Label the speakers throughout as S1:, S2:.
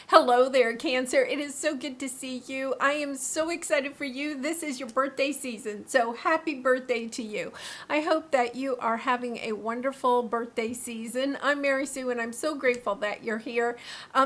S1: Hello there, Cancer. It is so good to see you. I am so excited for you. This is your birthday season, so happy birthday to you. I hope that you are having a wonderful birthday season. I'm Mary Sue, and I'm so grateful that you're here.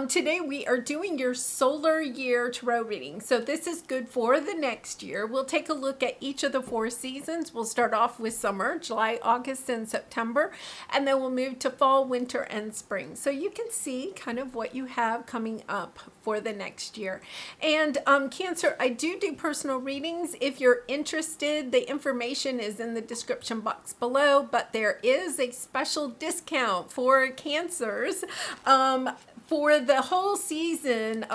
S1: Today, we are doing your solar year tarot reading. So this is good for the next year. We'll take a look at each of the 4 seasons. We'll start off with summer, July, August, and September, and then we'll move to fall, winter, and spring. So you can see kind of what you have coming up for the next year. And Cancer, I do personal readings. If you're interested, the information is in the description box below, but there is a special discount for Cancers for the whole season,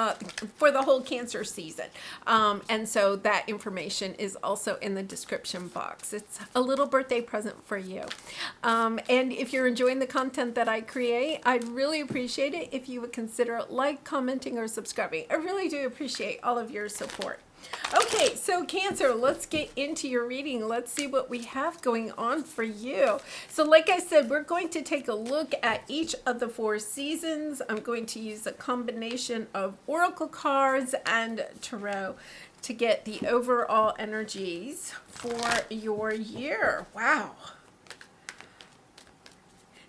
S1: for the whole Cancer season. And so that information is also in the description box. It's a little birthday present for you. And if you're enjoying the content that I create, I'd really appreciate it if you would consider like, commenting, or subscribing. I really do appreciate all of your support. Okay, so Cancer, let's get into your reading. Let's see what we have going on for you. So like I said, we're going to take a look at each of the 4 seasons. I'm going to use a combination of oracle cards and tarot to get the overall energies for your year. Wow.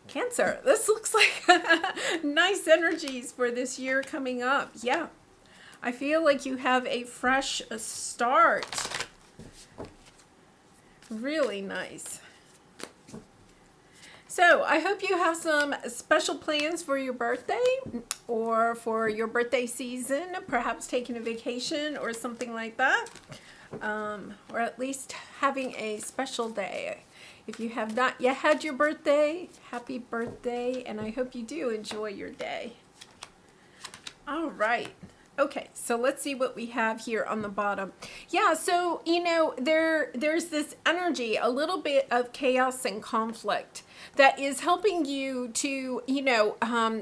S1: Cancer, this looks like nice energies for this year coming up. Yeah. I feel like you have a fresh start. Really nice. So I hope you have some special plans for your birthday or for your birthday season, perhaps taking a vacation or something like that, or at least having a special day. If you have not yet had your birthday, happy birthday, and I hope you do enjoy your day. All right. Okay, so let's see what we have here on the bottom. Yeah, so, there's this energy, a little bit of chaos and conflict that is helping you to,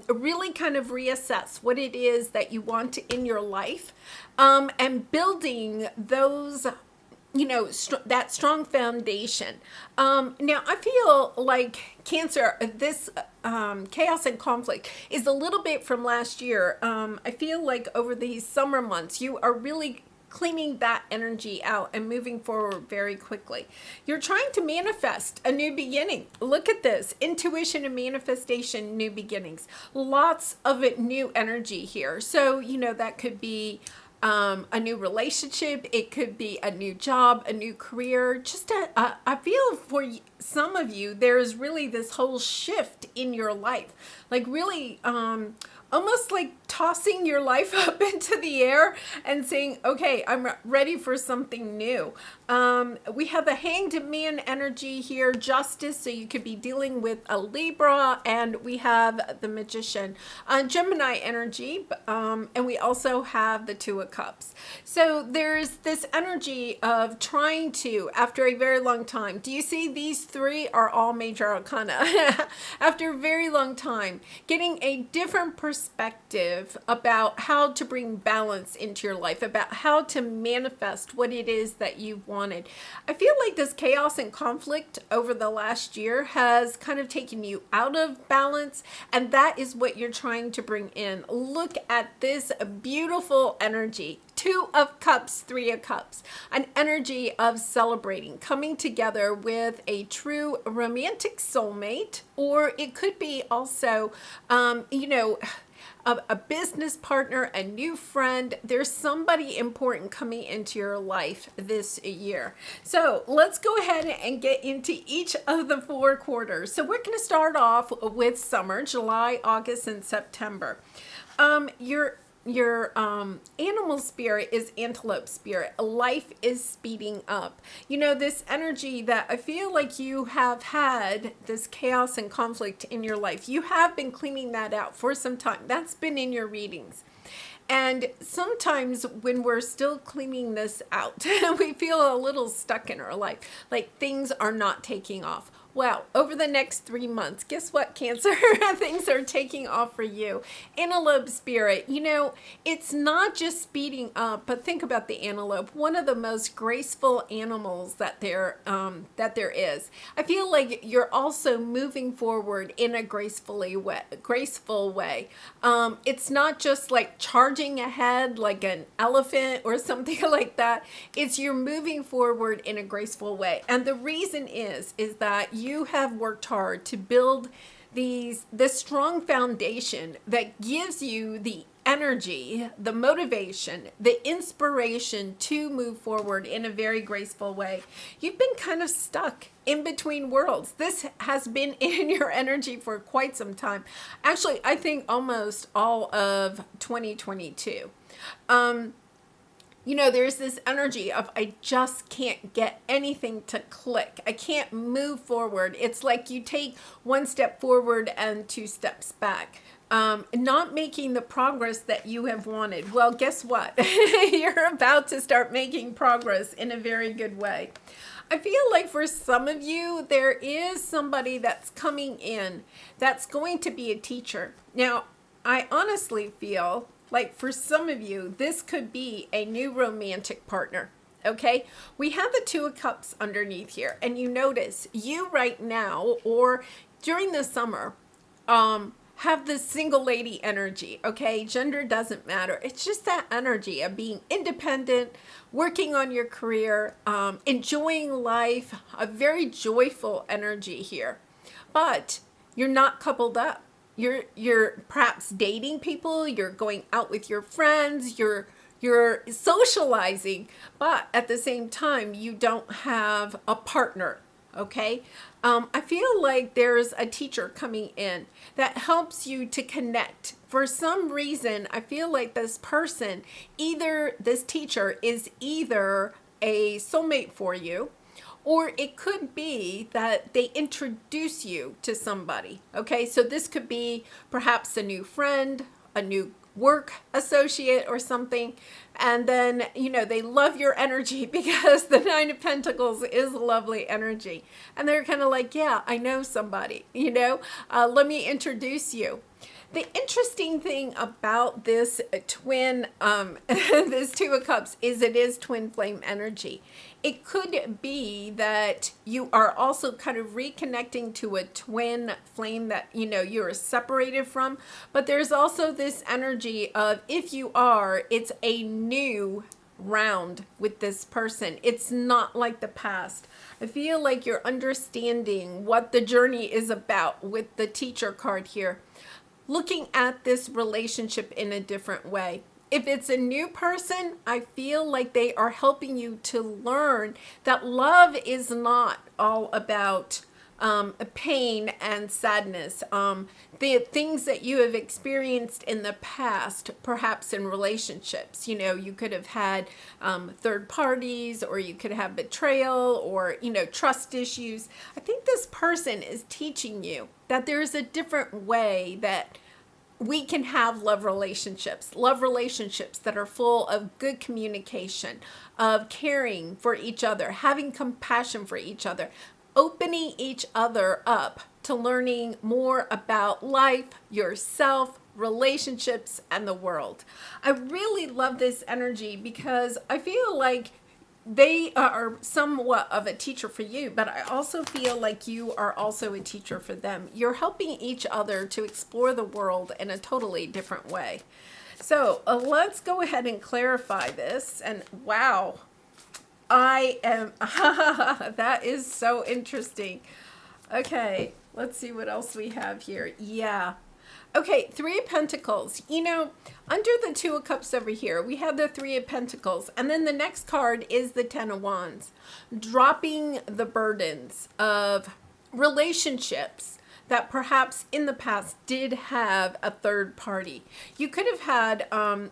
S1: really kind of reassess what it is that you want in your life, and building those that strong foundation. Now, I feel like Cancer, this chaos and conflict is a little bit from last year. I feel like over these summer months, you are really cleaning that energy out and moving forward very quickly. You're trying to manifest a new beginning. Look at this. Intuition and manifestation, new beginnings. Lots of new energy here. So, that could be a new relationship, it could be a new job, a new career. Just I feel for some of you, there is really this whole shift in your life, like really almost like tossing your life up into the air and saying, okay, I'm ready for something new. We have the Hanged Man energy here, justice, so you could be dealing with a Libra, and we have the Magician, Gemini energy, and we also have the Two of Cups. So there's this energy of trying to, after a very long time, do you see these 3 are all major arcana? After a very long time, getting a different perspective about how to bring balance into your life, about how to manifest what it is that you wanted. I feel like this chaos and conflict over the last year has kind of taken you out of balance, and that is what you're trying to bring in. Look at this beautiful energy. 2 of Cups, 3 of Cups, an energy of celebrating, coming together with a true romantic soulmate, or it could be also, a business partner, a new friend. There's somebody important coming into your life this year. So let's go ahead and get into each of the 4 quarters. So we're going to start off with summer, July, August, and September. Your animal spirit is antelope spirit. Life is speeding up. This energy that I feel like you have had, this chaos and conflict in your life, you have been cleaning that out for some time. That's been in your readings. And sometimes when we're still cleaning this out, we feel a little stuck in our life, like things are not taking off. Well, over the next 3 months, guess what, Cancer? Things are taking off for you. Antelope spirit, it's not just speeding up, but think about the antelope, one of the most graceful animals that there is. I feel like you're also moving forward in a graceful way. It's not just like charging ahead like an elephant or something like that. It's you're moving forward in a graceful way. And the reason is that you have worked hard to build this strong foundation that gives you the energy, the motivation, the inspiration to move forward in a very graceful way. You've been kind of stuck in between worlds. This has been in your energy for quite some time. Actually, I think almost all of 2022. There's this energy of I just can't get anything to click. I can't move forward. It's like you take one step forward and 2 steps back. Not making the progress that you have wanted. Well, guess what? You're about to start making progress in a very good way. I feel like for some of you, there is somebody that's coming in that's going to be a teacher. Now, I honestly feel like for some of you, this could be a new romantic partner. Okay, we have the 2 of Cups underneath here, and you notice you right now or during the summer have this single lady energy. Okay, gender doesn't matter. It's just that energy of being independent, working on your career, enjoying life, a very joyful energy here. But you're not coupled up. You're perhaps dating people, you're going out with your friends, you're socializing, but at the same time you don't have a partner. Okay, I feel like there's a teacher coming in that helps you to connect. For some reason, I feel like this teacher is either a soulmate for you, or it could be that they introduce you to somebody. Okay, so this could be perhaps a new friend, a new work associate or something. And then, they love your energy because the 9 of Pentacles is lovely energy. And they're kind of like, yeah, I know somebody, let me introduce you. The interesting thing about this twin, this 2 of Cups, is it is twin flame energy. It could be that you are also kind of reconnecting to a twin flame that, you're separated from. But there's also this energy of if you are, it's a new round with this person. It's not like the past. I feel like you're understanding what the journey is about with the teacher card here. Looking at this relationship in a different way. If it's a new person, I feel like they are helping you to learn that love is not all about pain and sadness. The things that you have experienced in the past, perhaps in relationships, you could have had third parties, or you could have betrayal, or, trust issues. I think this person is teaching you that there's a different way that we can have love relationships that are full of good communication, of caring for each other, having compassion for each other, opening each other up to learning more about life, yourself, relationships, and the world. I really love this energy because I feel like they are somewhat of a teacher for you, but I also feel like you are also a teacher for them. You're helping each other to explore the world in a totally different way. So let's go ahead and clarify this. And wow, I am, that is so interesting. Okay, let's see what else we have here. Yeah. Okay, 3 of Pentacles. Under the 2 of Cups over here, we have the 3 of Pentacles. And then the next card is the 10 of Wands. Dropping the burdens of relationships that perhaps in the past did have a third party. You could have had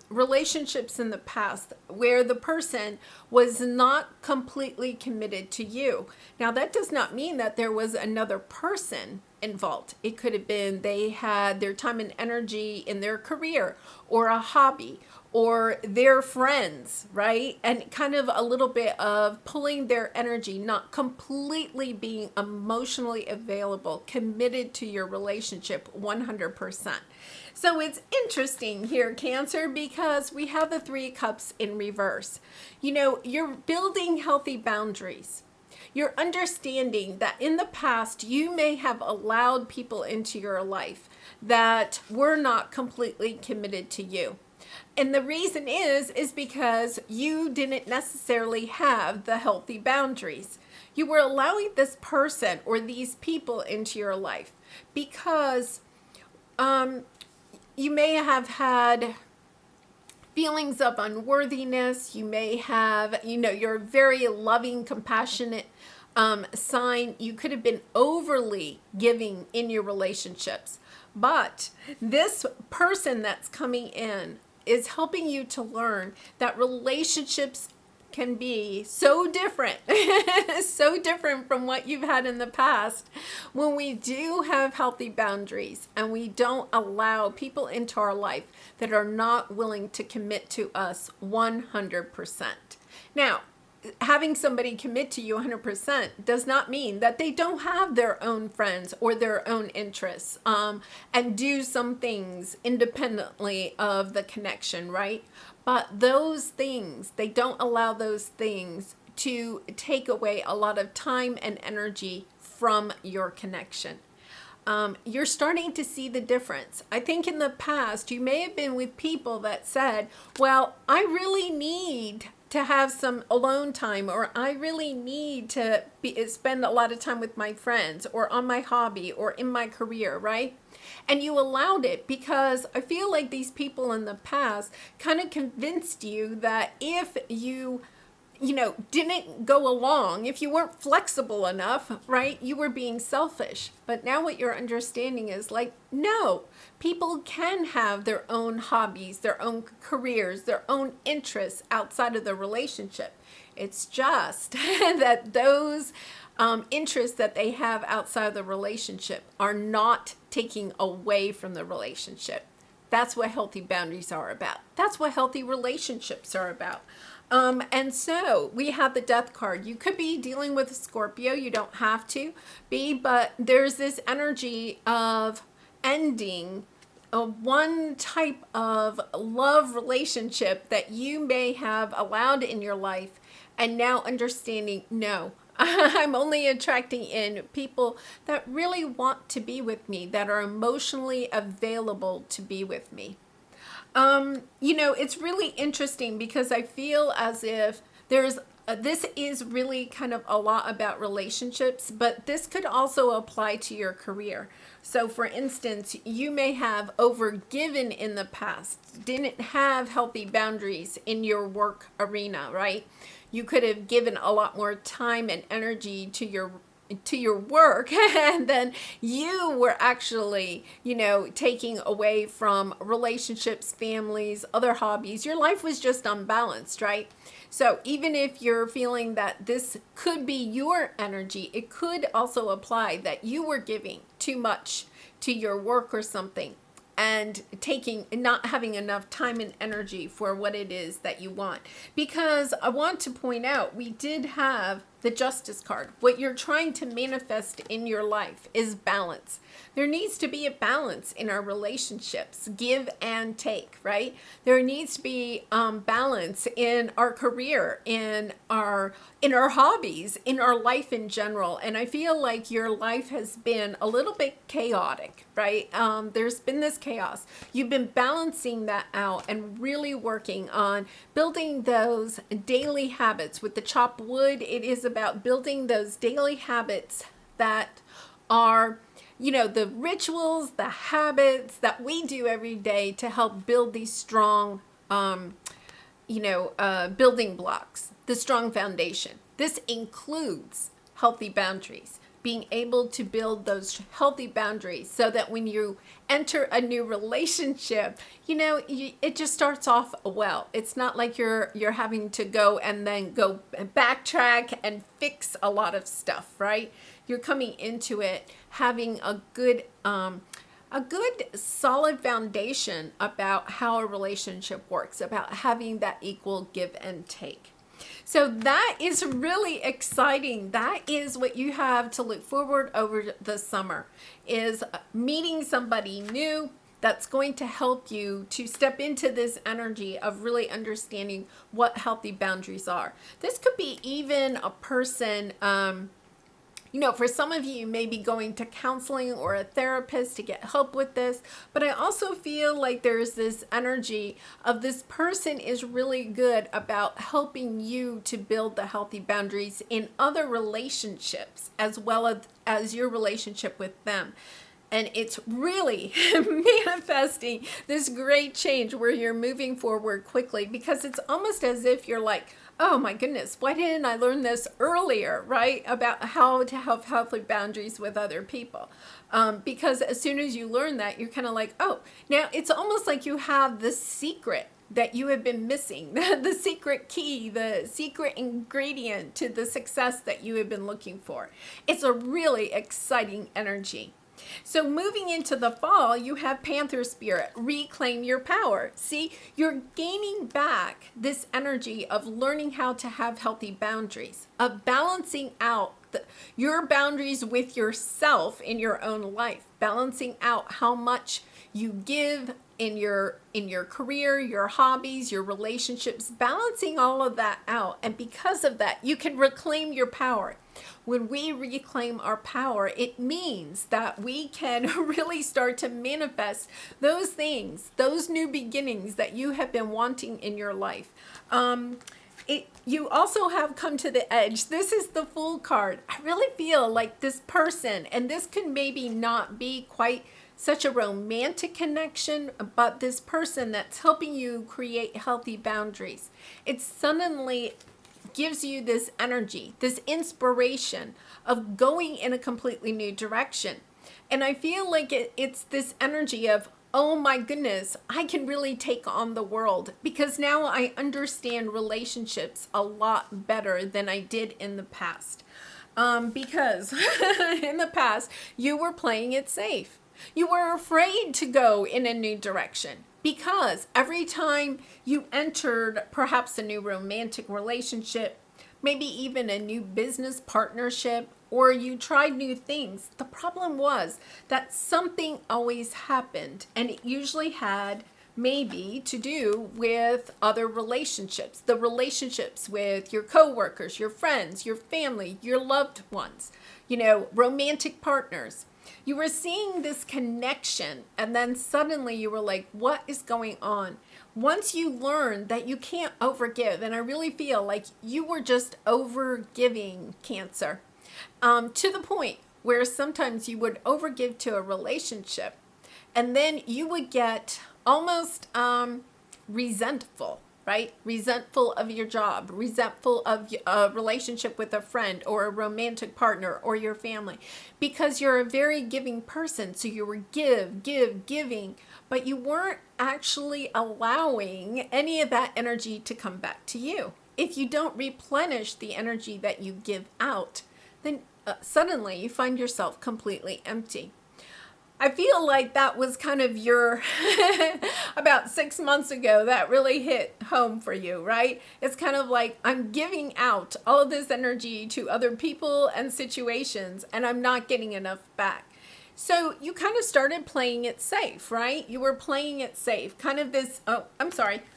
S1: relationships in the past where the person was not completely committed to you. Now, that does not mean that there was another person involved. It could have been they had their time and energy in their career or a hobby or their friends, right? And kind of a little bit of pulling their energy, not completely being emotionally available, committed to your relationship 100%. So it's interesting here, Cancer, because we have the Three of Cups in reverse. You know, you're building healthy boundaries. You're understanding that in the past, you may have allowed people into your life that were not completely committed to you. And the reason is because you didn't necessarily have the healthy boundaries. You were allowing this person or these people into your life because you may have had feelings of unworthiness. You may have, you're a very loving, compassionate sign. You could have been overly giving in your relationships. But this person that's coming in is helping you to learn that relationships can be so different, so different from what you've had in the past when we do have healthy boundaries and we don't allow people into our life that are not willing to commit to us 100%. Now, having somebody commit to you 100% does not mean that they don't have their own friends or their own interests and do some things independently of the connection, right? But those things, they don't allow those things to take away a lot of time and energy from your connection. You're starting to see the difference. I think in the past, you may have been with people that said, well, I really need to have some alone time, or I really need to spend a lot of time with my friends or on my hobby or in my career, right? And you allowed it because I feel like these people in the past kind of convinced you that if you didn't go along, if you weren't flexible enough, right, you were being selfish. But now what you're understanding is like, no, people can have their own hobbies, their own careers, their own interests outside of the relationship. It's just that those interests that they have outside of the relationship are not taking away from the relationship. That's what healthy boundaries are about. That's what healthy relationships are about. And so we have the Death card. You could be dealing with a Scorpio. You don't have to be, but there's this energy of ending one type of love relationship that you may have allowed in your life and now understanding, no, I'm only attracting in people that really want to be with me, that are emotionally available to be with me. It's really interesting because I feel as if this is really kind of a lot about relationships, but this could also apply to your career. So for instance, you may have overgiven in the past, didn't have healthy boundaries in your work arena, right? You could have given a lot more time and energy to your work and then you were actually, taking away from relationships, families, other hobbies. Your life was just unbalanced, right? So even if you're feeling that this could be your energy, it could also apply that you were giving too much to your work or something and not having enough time and energy for what it is that you want. Because I want to point out, we did have the Justice card. What you're trying to manifest in your life is balance. There needs to be a balance in our relationships, give and take, right? There needs to be balance in our career, in our hobbies, in our life in general. And I feel like your life has been a little bit chaotic, right? There's been this chaos. You've been balancing that out and really working on building those daily habits. With the chopped wood, it is about building those daily habits that are, the rituals, the habits that we do every day to help build these strong, building blocks, the strong foundation. This includes healthy boundaries, being able to build those healthy boundaries so that when you enter a new relationship, it just starts off well. It's not like you're having to go and then go backtrack and fix a lot of stuff, right? you're coming into it having a good solid foundation about how a relationship works, about having that equal give and take. So that is really exciting. That is what you have to look forward over the summer, is meeting somebody new that's going to help you to step into this energy of really understanding what healthy boundaries are. This could be even a person, for some of you may be going to counseling or a therapist to get help with this, but I also feel like there's this energy of this person is really good about helping you to build the healthy boundaries in other relationships as well as your relationship with them. And it's really manifesting this great change where you're moving forward quickly, because it's almost as if you're like, oh my goodness, why didn't I learn this earlier, right? About how to have healthy boundaries with other people. Because as soon as you learn that, you're kind of like, oh, now it's almost like you have the secret that you have been missing, the secret key, the secret ingredient to the success that you have been looking for. It's a really exciting energy. So moving into the fall, you have Panther Spirit, reclaim your power. See, you're gaining back this energy of learning how to have healthy boundaries, of balancing out your boundaries with yourself in your own life, balancing out how much you give in your career, your hobbies, your relationships, balancing all of that out. And because of that, you can reclaim your power. When we reclaim our power, it means that we can really start to manifest those things, those new beginnings that you have been wanting in your life. You also have come to the edge. This is the Fool card. I really feel like this person, and this can maybe not be quite such a romantic connection, but this person that's helping you create healthy boundaries, it suddenly gives you this energy, this inspiration of going in a completely new direction. And I feel like it's this energy of, oh my goodness, I can really take on the world, because now I understand relationships a lot better than I did in the past. Because in the past, you were playing it safe. You were afraid to go in a new direction, because every time you entered perhaps a new romantic relationship, maybe even a new business partnership, or you tried new things, the problem was that something always happened, and it usually had maybe to do with other relationships, the relationships with your coworkers, your friends, your family, your loved ones, romantic partners. You were seeing this connection, and then suddenly you were like, what is going on? Once you learned that you can't overgive, and I really feel like you were just overgiving, Cancer, to the point where sometimes you would overgive to a relationship, and then you would get almost resentful, right? Resentful of your job, resentful of a relationship with a friend or a romantic partner or your family, because you're a very giving person. So you were giving, but you weren't actually allowing any of that energy to come back to you. If you don't replenish the energy that you give out, then suddenly you find yourself completely empty. I feel like that was kind of your, about 6 months ago, that really hit home for you, right? It's kind of like, I'm giving out all of this energy to other people and situations, and I'm not getting enough back. So you kind of started playing it safe, right? You were playing it safe. Kind of this,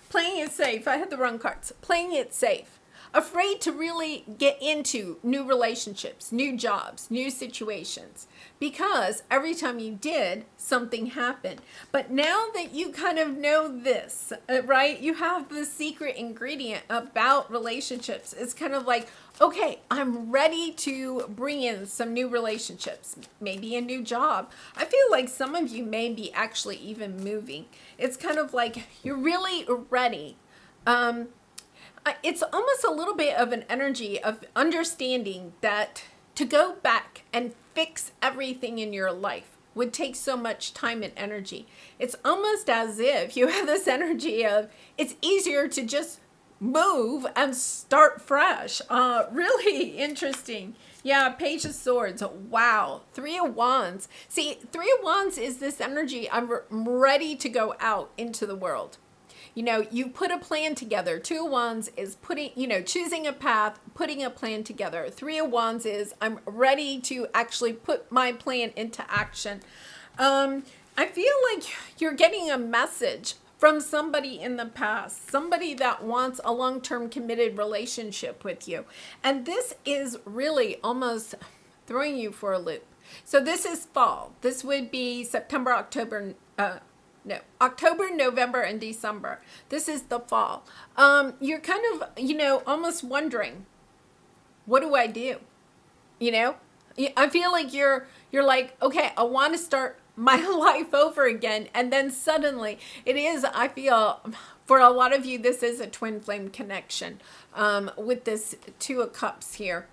S1: playing it safe. I had the wrong cards. Playing it safe. Afraid to really get into new relationships, new jobs, new situations, because every time you did, something happened. But now that you kind of know this, right, you have the secret ingredient about relationships. It's kind of like, okay, I'm ready to bring in some new relationships, maybe a new job. I feel like some of you may be actually even moving. It's kind of like you're really ready. It's almost a little bit of an energy of understanding that to go back and fix everything in your life would take so much time and energy. It's almost as if you have this energy of, it's easier to just move and start fresh. Really interesting. Yeah, Page of Swords. Wow. Three of Wands. See, Three of Wands is this energy. I'm ready to go out into the world. You know, you put a plan together. Two of Wands is putting, you know, choosing a path, putting a plan together. Three of Wands is I'm ready to actually put my plan into action. I feel like you're getting a message from somebody in the past, somebody that wants a long-term committed relationship with you. And this is really almost throwing you for a loop. So this is fall. This would be September, October, October, November, and December. This is the fall. You're kind of, you know, almost wondering, what do I do? You know, I feel like you're like, okay, I want to start my life over again. And then suddenly it is, I feel for a lot of you, this is a twin flame connection with this Two of Cups here.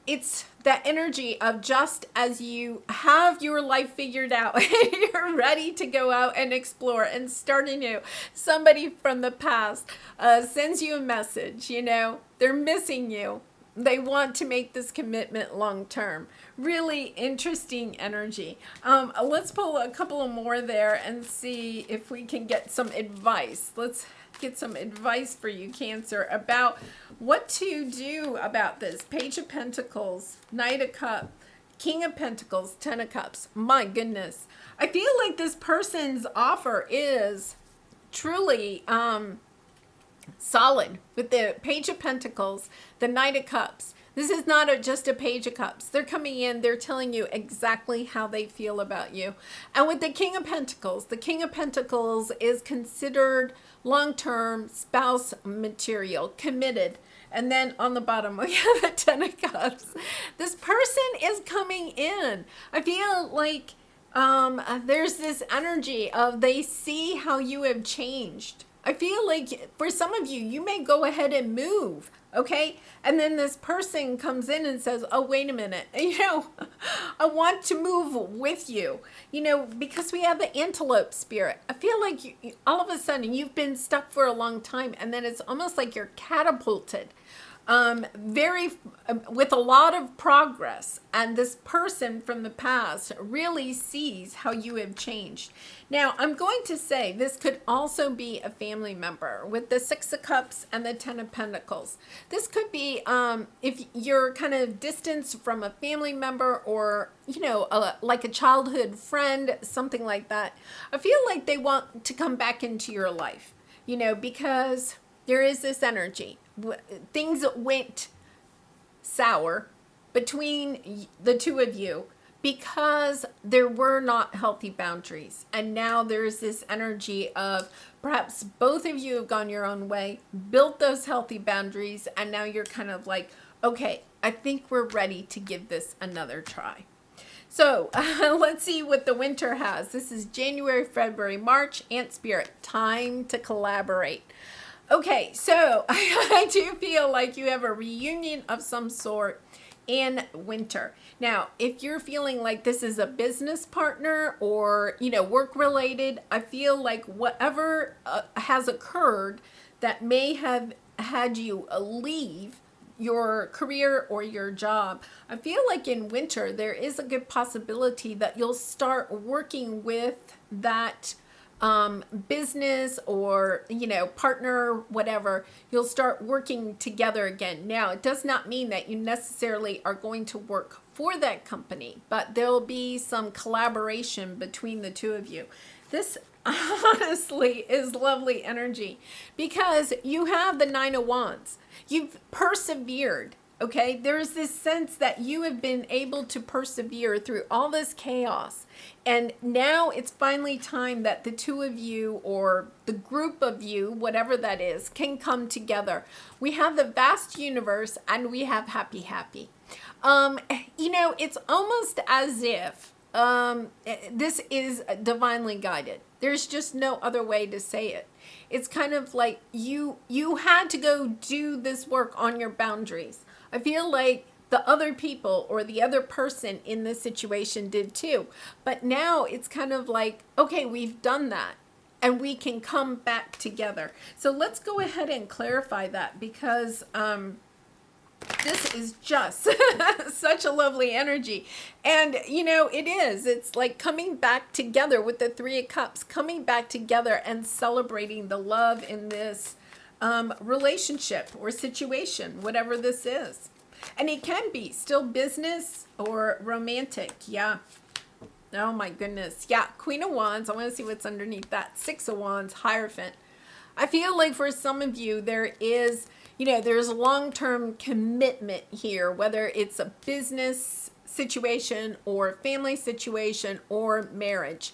S1: It's that energy of just as you have your life figured out, you're ready to go out and explore and start anew. Somebody from the past sends you a message, you know, they're missing you. They want to make this commitment long term. Really interesting energy. Let's pull a couple of more there and see if we can get some advice. Let's get some advice for you, Cancer, about what to do about this. Page of Pentacles, Knight of Cups, King of Pentacles, Ten of Cups. My goodness. I feel like this person's offer is truly solid with the Page of Pentacles, the Knight of Cups. This is not just a Page of Cups. They're coming in, they're telling you exactly how they feel about you. And with the King of Pentacles, the King of Pentacles is considered long-term spouse material, committed. And then on the bottom, we have the Ten of Cups. This person is coming in. I feel like there's this energy of they see how you have changed. I feel like for some of you, you may go ahead and move, okay? And then this person comes in and says, oh, wait a minute, you know, I want to move with you, you know, because we have the antelope spirit. I feel like all of a sudden you've been stuck for a long time, and then it's almost like you're catapulted. With a lot of progress, and this person from the past really sees how you have changed. Now, I'm going to say this could also be a family member with the Six of Cups and the Ten of Pentacles. This could be if you're kind of distanced from a family member, or, you know, like a childhood friend, something like that. I feel like they want to come back into your life, you know, because there is this energy. Things went sour between the two of you because there were not healthy boundaries. And now there's this energy of perhaps both of you have gone your own way, built those healthy boundaries, and now you're kind of like, okay, I think we're ready to give this another try. So let's see what the winter has. This is January, February, March. Ant Spirit, time to collaborate. Okay, so I do feel like you have a reunion of some sort in winter. Now, if you're feeling like this is a business partner or, you know, work related, I feel like whatever has occurred that may have had you leave your career or your job, I feel like in winter there is a good possibility that you'll start working with that business or, you know, partner, whatever. You'll start working together again. Now, it does not mean that you necessarily are going to work for that company, but there'll be some collaboration between the two of you. This honestly is lovely energy because you have the Nine of Wands. You've persevered. Okay, there's this sense that you have been able to persevere through all this chaos. And now it's finally time that the two of you, or the group of you, whatever that is, can come together. We have the vast universe and we have happy, happy. You know, it's almost as if this is divinely guided. There's just no other way to say it. It's kind of like you had to go do this work on your boundaries. I feel like the other people or the other person in this situation did too. But now it's kind of like, okay, we've done that. and we can come back together. So let's go ahead and clarify that, because this is just such a lovely energy. And you know, it's like coming back together with the Three of Cups, coming back together and celebrating the love in this relationship or situation, whatever this is. And it can be still business or romantic. Yeah. Oh my goodness. Yeah. Queen of Wands. I want to see what's underneath that. Six of Wands, Hierophant. I feel like for some of you, there is, there's a long-term commitment here, whether it's a business situation or family situation or marriage.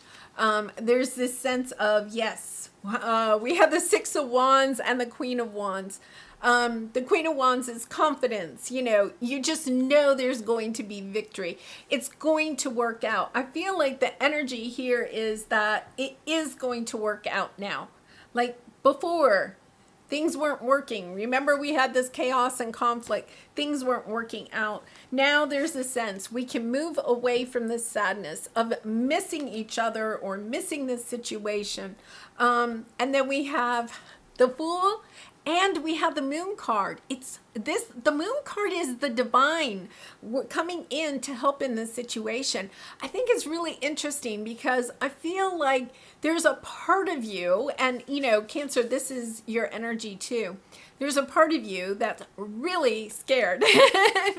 S1: There's this sense of, yes, we have the Six of Wands and the Queen of Wands. The Queen of Wands is confidence. You just know there's going to be victory. It's going to work out. I feel like the energy here is that it is going to work out now. Like before, things weren't working. Remember, we had this chaos and conflict. Things weren't working out. Now there's a sense we can move away from this sadness of missing each other or missing this situation. And then we have the Fool. And we have the Moon card. The Moon card is the divine coming in to help in this situation. I think it's really interesting because I feel like there's a part of you, and Cancer, this is your energy too. There's a part of you that's really scared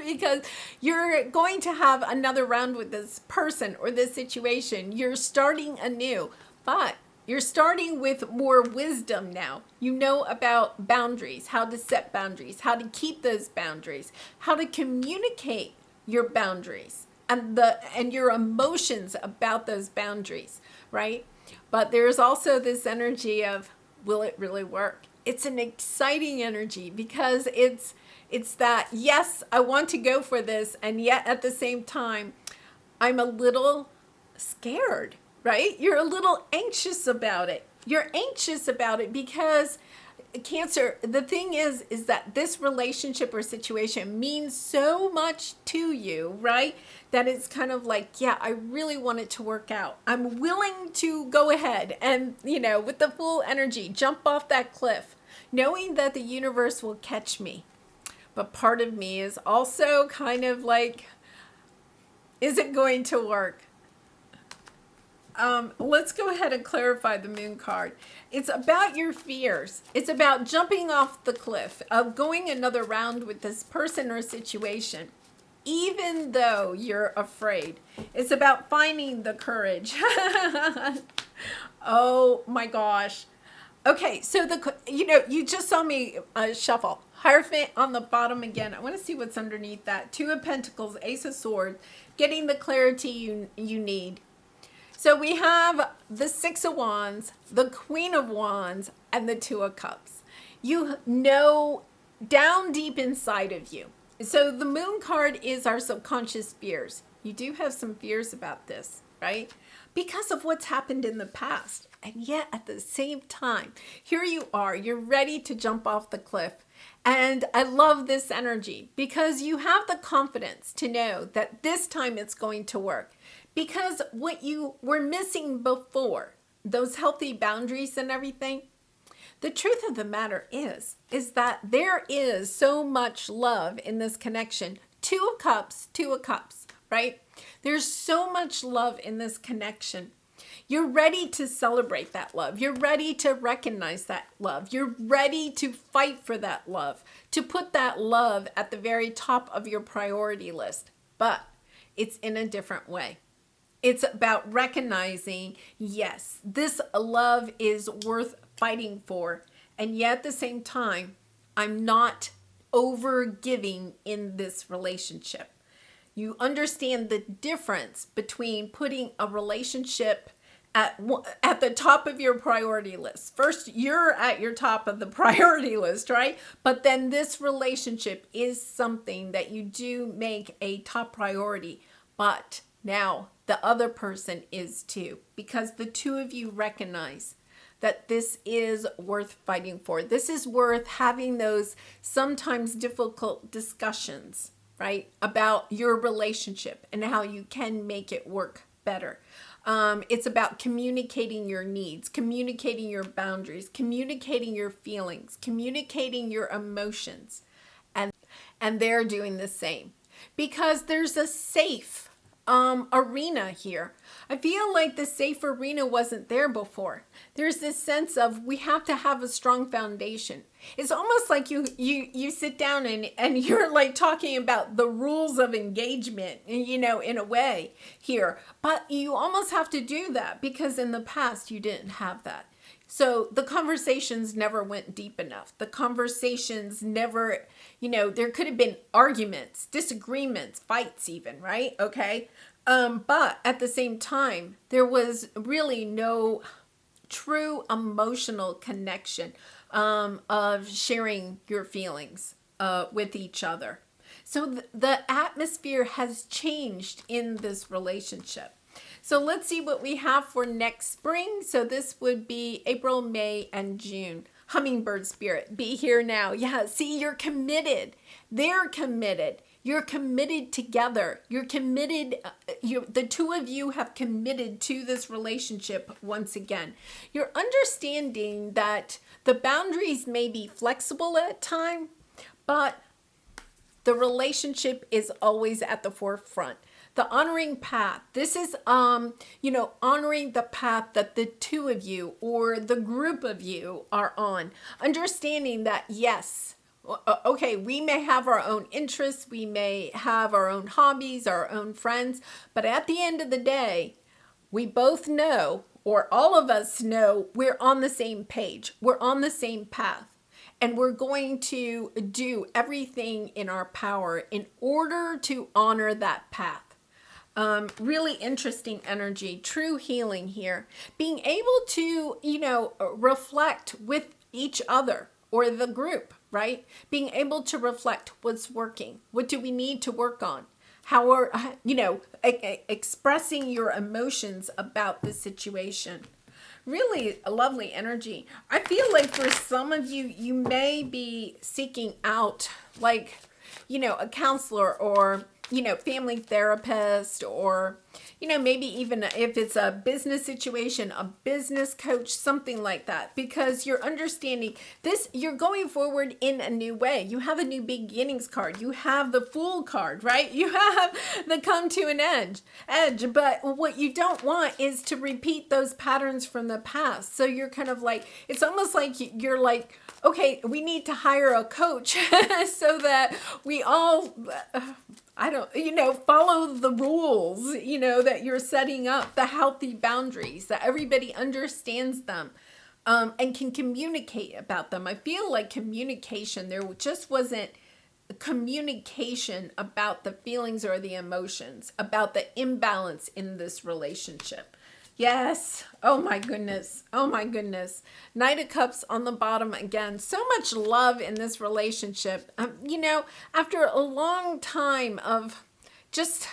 S1: because you're going to have another round with this person or this situation. You're starting anew, but you're starting with more wisdom now. You know about boundaries, how to set boundaries, how to keep those boundaries, how to communicate your boundaries and your emotions about those boundaries, right? But there's also this energy of, will it really work? It's an exciting energy because it's that, yes, I want to go for this, and yet at the same time, I'm a little scared. Right? You're a little anxious about it. You're anxious about it because, Cancer, the thing is that this relationship or situation means so much to you, right? That it's kind of like, yeah, I really want it to work out. I'm willing to go ahead and, with the full energy, jump off that cliff, knowing that the universe will catch me. But part of me is also kind of like, is it going to work? Let's go ahead and clarify the Moon card. It's about your fears. It's about jumping off the cliff, of going another round with this person or situation, even though you're afraid. It's about finding the courage. Oh my gosh. Okay, so you just saw me shuffle. Hierophant on the bottom again. I want to see what's underneath that. Two of Pentacles, Ace of Swords, getting the clarity you need. So we have the Six of Wands, the Queen of Wands, and the Two of Cups. You know down deep inside of you. So the Moon card is our subconscious fears. You do have some fears about this, right? Because of what's happened in the past. And yet at the same time, here you are, you're ready to jump off the cliff. And I love this energy because you have the confidence to know that this time it's going to work. Because what you were missing before, those healthy boundaries and everything, the truth of the matter is that there is so much love in this connection. Two of Cups, right? There's so much love in this connection. You're ready to celebrate that love. You're ready to recognize that love. You're ready to fight for that love, to put that love at the very top of your priority list. But it's in a different way. It's about recognizing, yes, this love is worth fighting for. And yet at the same time, I'm not over giving in this relationship. You understand the difference between putting a relationship at the top of your priority list. First, you're at your top of the priority list, right? But then this relationship is something that you do make a top priority. But now the other person is too, because the two of you recognize that this is worth fighting for. This is worth having those sometimes difficult discussions, right, about your relationship and how you can make it work better. It's about communicating your needs, communicating your boundaries, communicating your feelings, communicating your emotions. And they're doing the same because there's a safe arena here. I feel like the safe arena wasn't there before. There's this sense of we have to have a strong foundation. It's almost like you sit down and you're like talking about the rules of engagement, you know, in a way here. But you almost have to do that because in the past you didn't have that. So the conversations never went deep enough. The conversations never, you know, there could have been arguments, disagreements, fights even, right? Okay. But at the same time, there was really no true emotional connection of sharing your feelings with each other. So the atmosphere has changed in this relationship. So let's see what we have for next spring. So this would be April, May, and June. Hummingbird spirit, be here now. Yeah, see, you're committed. They're committed. You're committed together. You're committed. The two of you have committed to this relationship once again. You're understanding that the boundaries may be flexible at time, but the relationship is always at the forefront. The honoring path. This is, honoring the path that the two of you or the group of you are on. Understanding that, yes, okay, we may have our own interests. We may have our own hobbies, our own friends. But at the end of the day, we both know, or all of us know, we're on the same page. We're on the same path. And we're going to do everything in our power in order to honor that path. Really interesting energy, true healing here. Being able to, reflect with each other or the group, right? Being able to reflect what's working. What do we need to work on? How are, expressing your emotions about the situation. Really a lovely energy. I feel like for some of you, you may be seeking out like, a counselor or, family therapist or, maybe even if it's a business situation, a business coach, something like that, because you're understanding this, you're going forward in a new way. You have a new beginnings card. You have the Fool card, right? You have the come to an edge. But what you don't want is to repeat those patterns from the past. So you're kind of like, it's almost like you're like, okay, we need to hire a coach so that we all, follow the rules, that you're setting up, the healthy boundaries, that everybody understands them and can communicate about them. I feel like communication, there just wasn't communication about the feelings or the emotions, about the imbalance in this relationship. Yes. Oh my goodness. Oh my goodness. Knight of Cups on the bottom again. So much love in this relationship. After a long time of just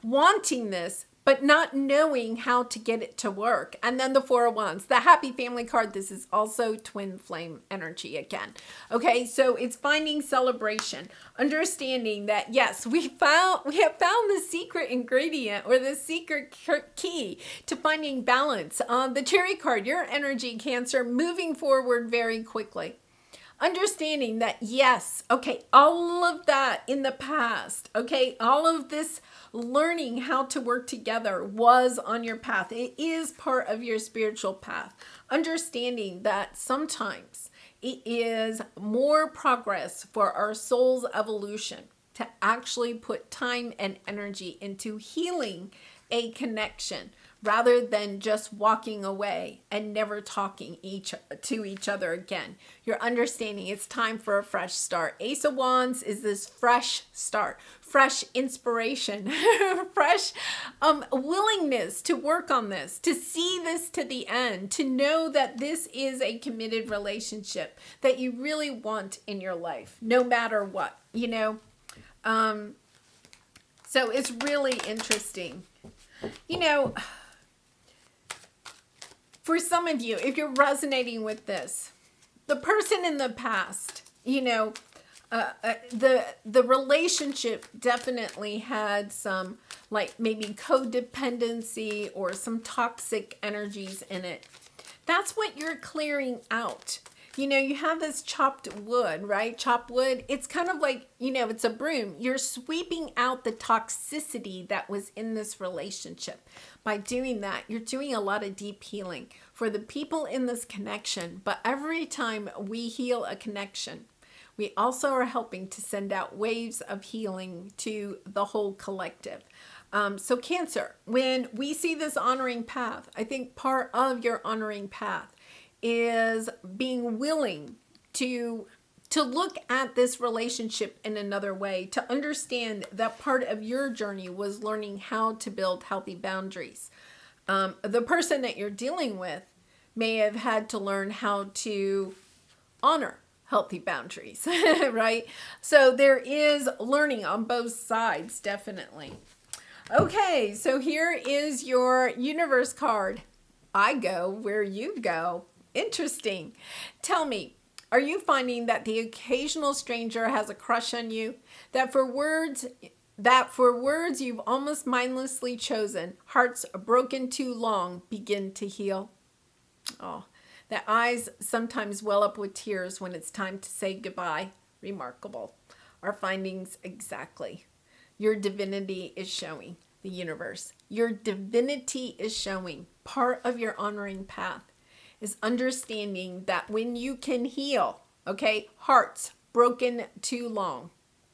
S1: wanting this, but not knowing how to get it to work. And then the Four of Wands, the happy family card. This is also twin flame energy again. Okay, so it's finding celebration, understanding that yes, we have found the secret ingredient or the secret key to finding balance. The Cherry card, your energy, Cancer, moving forward very quickly. Understanding that, yes, okay, all of that in the past, okay, all of this learning how to work together was on your path. It is part of your spiritual path. Understanding that sometimes it is more progress for our soul's evolution to actually put time and energy into healing a connection rather than just walking away and never talking to each other again. You're understanding it's time for a fresh start. Ace of Wands is this fresh start, fresh inspiration, fresh willingness to work on this, to see this to the end, to know that this is a committed relationship that you really want in your life, no matter what, So it's really interesting. For some of you, if you're resonating with this, the person in the past, the relationship definitely had some like maybe codependency or some toxic energies in it. That's what you're clearing out. You know, you have this chopped wood, right? Chopped wood, it's kind of like, you know, it's a broom. You're sweeping out the toxicity that was in this relationship. By doing that, you're doing a lot of deep healing for the people in this connection. But every time we heal a connection, we also are helping to send out waves of healing to the whole collective. So Cancer, when we see this honoring path, I think part of your honoring path is being willing to look at this relationship in another way, to understand that part of your journey was learning how to build healthy boundaries. The person that you're dealing with may have had to learn how to honor healthy boundaries, right? So there is learning on both sides, definitely. Okay, so here is your universe card. I go where you go. Interesting. Tell me, are you finding that the occasional stranger has a crush on you? That for words you've almost mindlessly chosen, hearts broken too long begin to heal? Oh, that eyes sometimes well up with tears when it's time to say goodbye. Remarkable. Our findings exactly. Your divinity is showing, the universe. Your divinity is showing. Part of your honoring path is understanding that when you can heal, okay, hearts broken too long,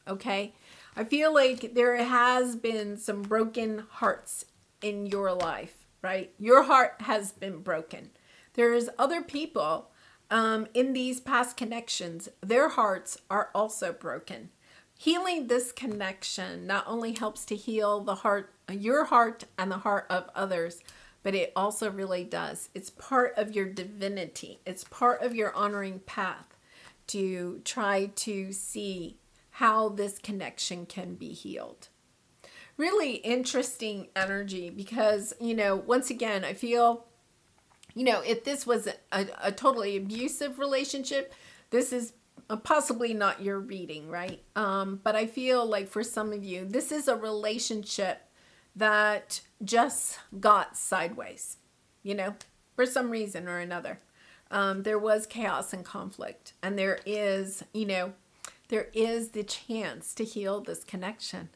S1: okay? I feel like there has been some broken hearts in your life, right? Your heart has been broken. There's other people in these past connections, their hearts are also broken. Healing this connection not only helps to heal the heart, your heart and the heart of others, but it also really does. It's part of your divinity. It's part of your honoring path to try to see how this connection can be healed. Really interesting energy because, you know, once again, I feel, you know, if this was a totally abusive relationship, this is possibly not your reading, right? But I feel like for some of you, this is a relationship that just got sideways, you know, for some reason or another. There was chaos and conflict, and there is, you know, there is the chance to heal this connection.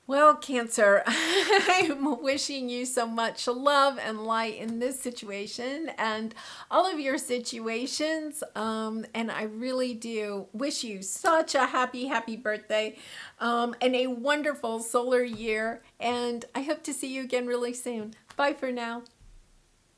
S1: Well, Cancer, I'm wishing you so much love and light in this situation and all of your situations. And I really do wish you such a happy, happy birthday and a wonderful solar year. And I hope to see you again really soon. Bye for now.